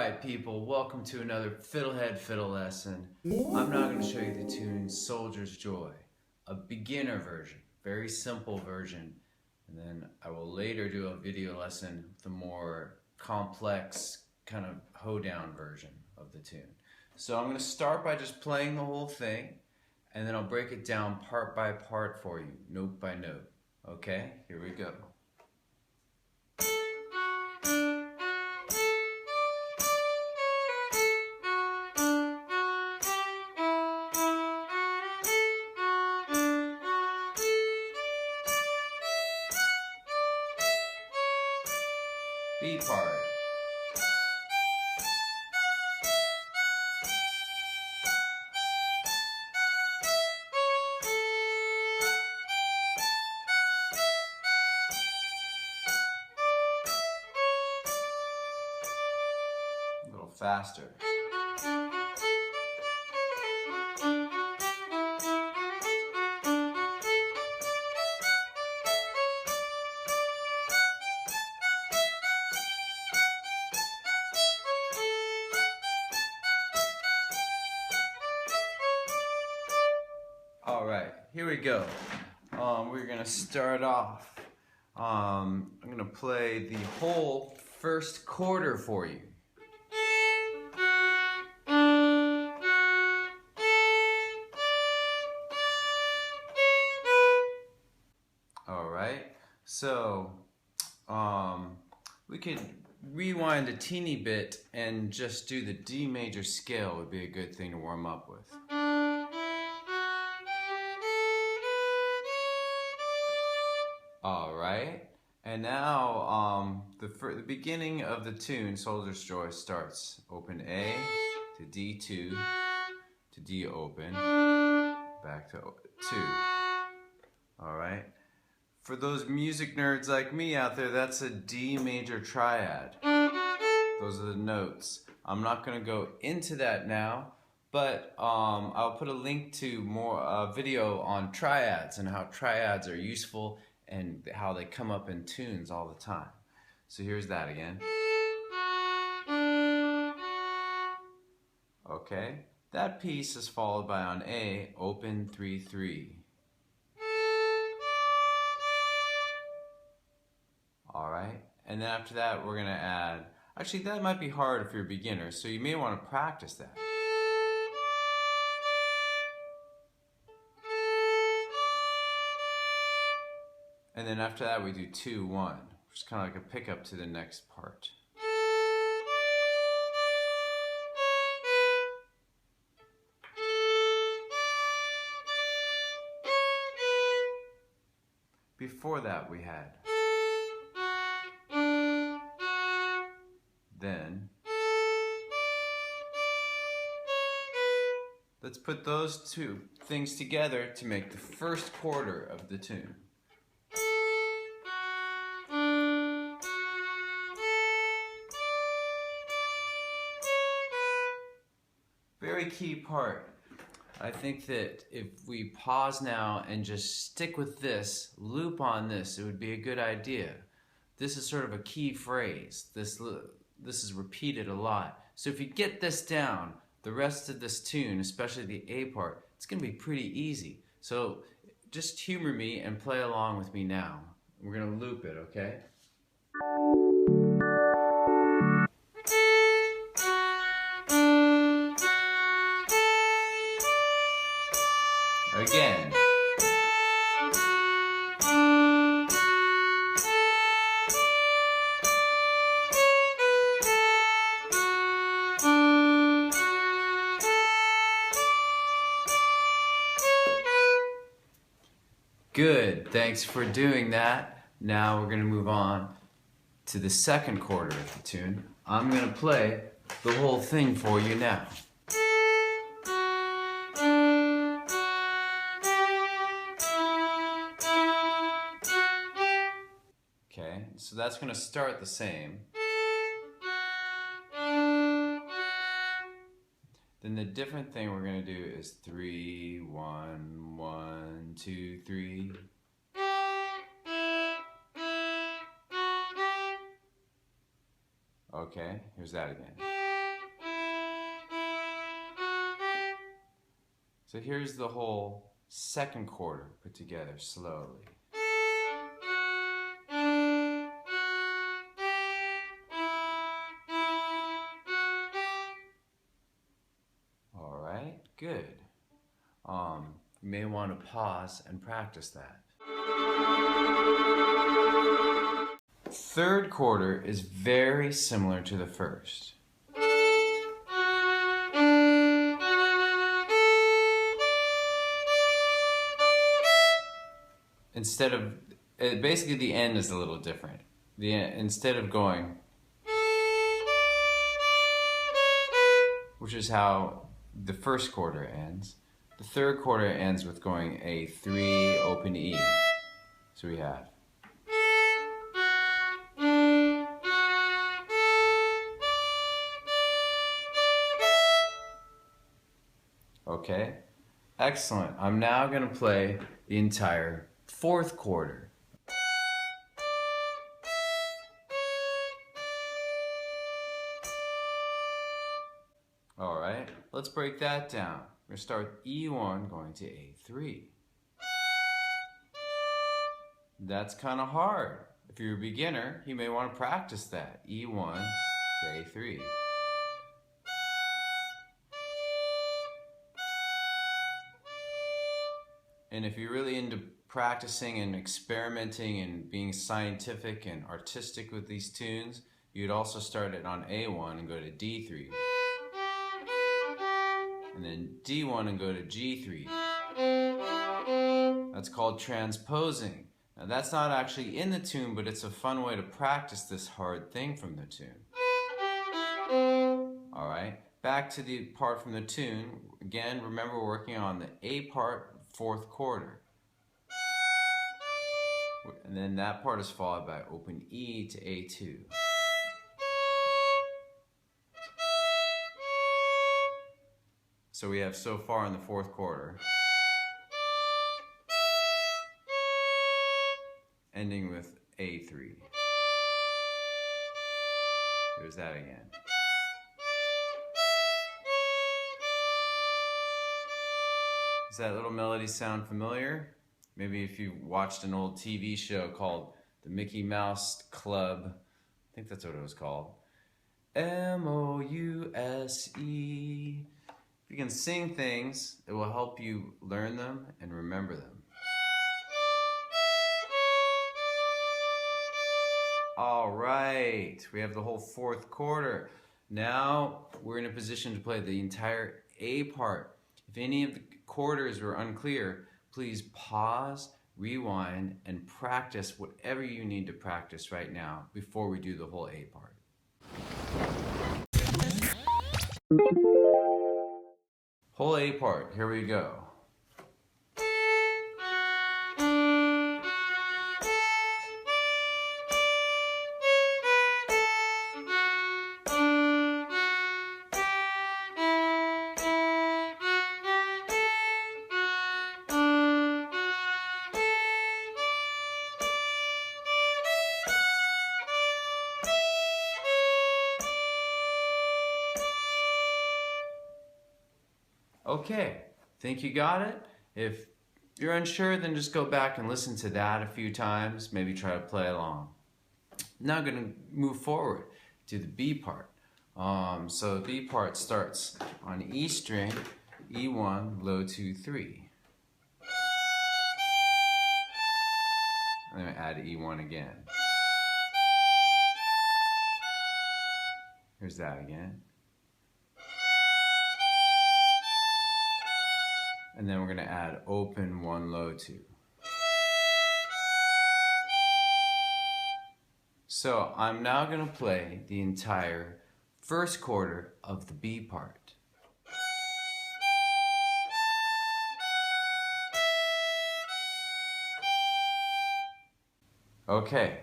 Alright people, welcome to another Fiddlehead fiddle lesson. I'm now going to show you the tune Soldier's Joy, a beginner version, very simple version, and then I will later do a video lesson with a more complex kind of hoedown version of the tune. So I'm going to start by just playing the whole thing, and then I'll break it down part by part for you, note by note. Okay, here we go. B part. A little faster. Alright, here we go. We're going to start off. I'm going to play the whole first quarter for you. Alright, so we could rewind a teeny bit and just do the D major scale would be a good thing to warm up with. Alright, and now the beginning of the tune, Soldier's Joy, starts open A to D2 to D open, back to 2. Alright, for those music nerds like me out there, that's a D major triad. Those are the notes. I'm not going to go into that now, but I'll put a link to more video on triads and how triads are useful and how they come up in tunes all the time. So here's that again. Okay, that piece is followed by on A, open 3-3. Alright, and then after that we're going to add, actually that might be hard if you're a beginner, so you may want to practice that. And then after that we do 2-1, which is kind of like a pickup to the next part. Before that we had then. Let's put those two things together to make the first quarter of the tune. Very key part. I think that if we pause now and just stick with this, loop on this, it would be a good idea. This is sort of a key phrase. This is repeated a lot. So if you get this down, the rest of this tune, especially the A part, it's going to be pretty easy. So just humor me and play along with me now. We're going to loop it, okay? Again. Good, thanks for doing that. Now we're going to move on to the second quarter of the tune. I'm going to play the whole thing for you now. Okay, so that's going to start the same. Then the different thing we're going to do is 3, 1, 1, 2, 3. Okay, here's that again. So here's the whole second quarter put together slowly. All right, good. You may want to pause and practice that. Third quarter is very similar to the first. Instead of, basically the end is a little different. Instead of going, which is how the first quarter ends, the third quarter ends with going A3, open E. So we have okay, excellent. I'm now going to play the entire fourth quarter. All right, let's break that down. We're going to start with E1 going to A3. That's kind of hard. If you're a beginner, you may want to practice that. E1 to A3. And if you're really into practicing and experimenting and being scientific and artistic with these tunes, you'd also start it on A1 and go to D3. And then D1 and go to G3. That's called transposing. Now that's not actually in the tune, but it's a fun way to practice this hard thing from the tune. Alright, back to the part from the tune. Again, remember we're working on the A part, fourth quarter. And then that part is followed by open E to A2. So we have so far in the fourth quarter, ending with A3. There's that again. Does that little melody sound familiar? Maybe if you watched an old TV show called The Mickey Mouse Club, I think that's what it was called. M-O-U-S-E. If you can sing things, it will help you learn them and remember them. All right, we have the whole fourth quarter. Now we're in a position to play the entire A part. If any of the quarters were unclear, please pause, rewind, and practice whatever you need to practice right now before we do the whole A part. Whole A part, here we go. Okay, think you got it? If you're unsure, then just go back and listen to that a few times, maybe try to play along. Now I'm going to move forward to the B part. So the B part starts on E string, E1, low 2, 3. I'm going to add E1 again. Here's that again. And then we're going to add open 1, low 2. So I'm now going to play the entire first quarter of the B part. Okay.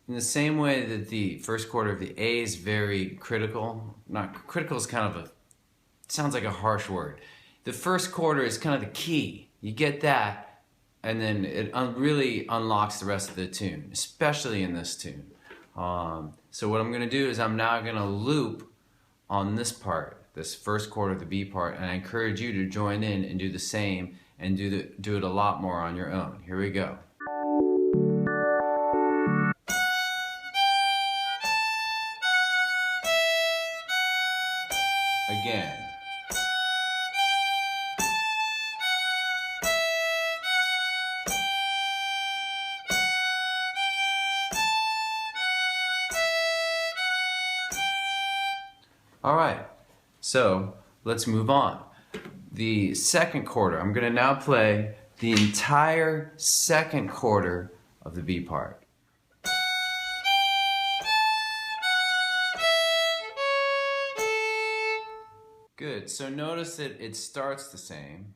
In the same way that the first quarter of the A is very critical, not critical is kind of a, sounds like a harsh word. The first quarter is kind of the key. You get that, and then it really unlocks the rest of the tune, especially in this tune. So what I'm going to do is I'm now going to loop on this part, this first chord of the B part, and I encourage you to join in and do the same and do it a lot more on your own. Here we go. Again. All right, so let's move on. The second quarter, I'm gonna now play the entire second quarter of the B part. Good, so notice that it starts the same,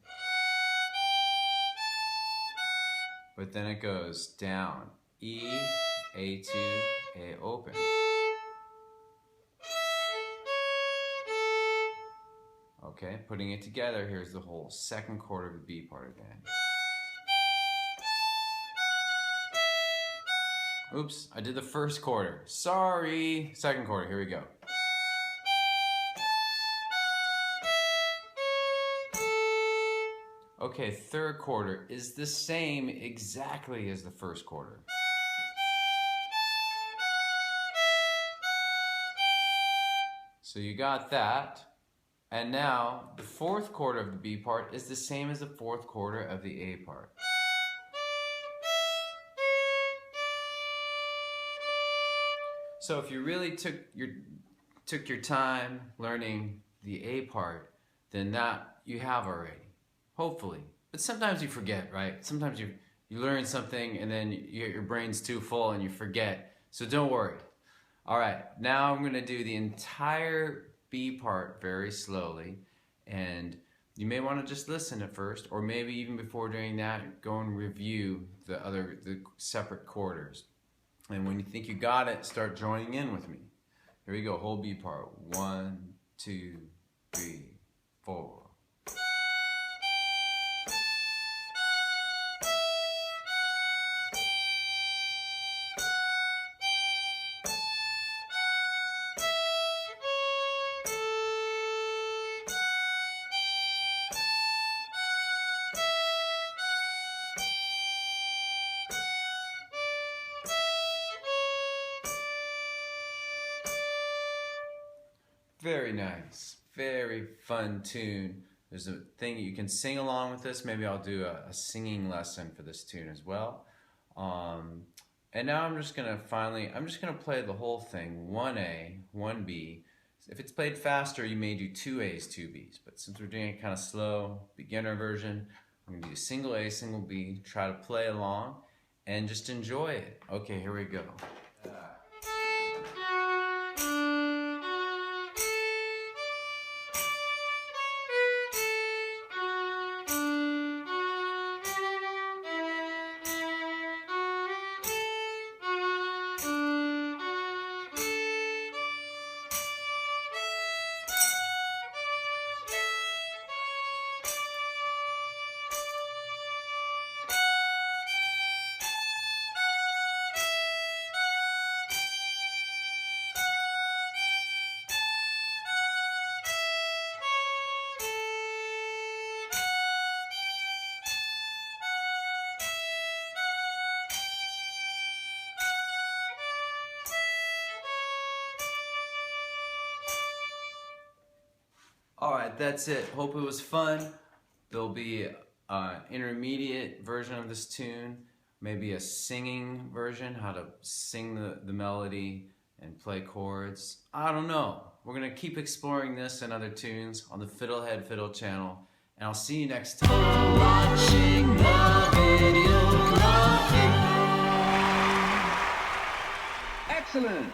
but then it goes down, E, A2, A open. Okay, putting it together, here's the whole second quarter of the B part again. Oops, I did the first quarter. Sorry. Second quarter, here we go. Okay, third quarter is the same exactly as the first quarter. So you got that. And now, the fourth quarter of the B part is the same as the fourth quarter of the A part. So if you really took your time learning the A part, then that you have already, hopefully. But sometimes you forget, right? Sometimes you learn something and then your brain's too full and you forget. So don't worry. All right, now I'm gonna do the entire B part very slowly, and you may want to just listen at first, or maybe even before doing that, go and review the separate quarters. And when you think you got it, start joining in with me. Here we go, whole B part. 1, 2, 3, 4. Very nice, very fun tune. There's a thing you can sing along with this. Maybe I'll do a singing lesson for this tune as well. And now I'm just gonna play the whole thing, 1A, 1B. If it's played faster, you may do 2 A's, 2 B's. But since we're doing it kind of slow, beginner version, I'm gonna do single A, single B, try to play along, and just enjoy it. Okay, here we go. Alright, that's it. Hope it was fun. There'll be an intermediate version of this tune, maybe a singing version, how to sing the melody and play chords. I don't know. We're going to keep exploring this and other tunes on the FiddleHed Fiddle channel, and I'll see you next time. For watching the video. Excellent!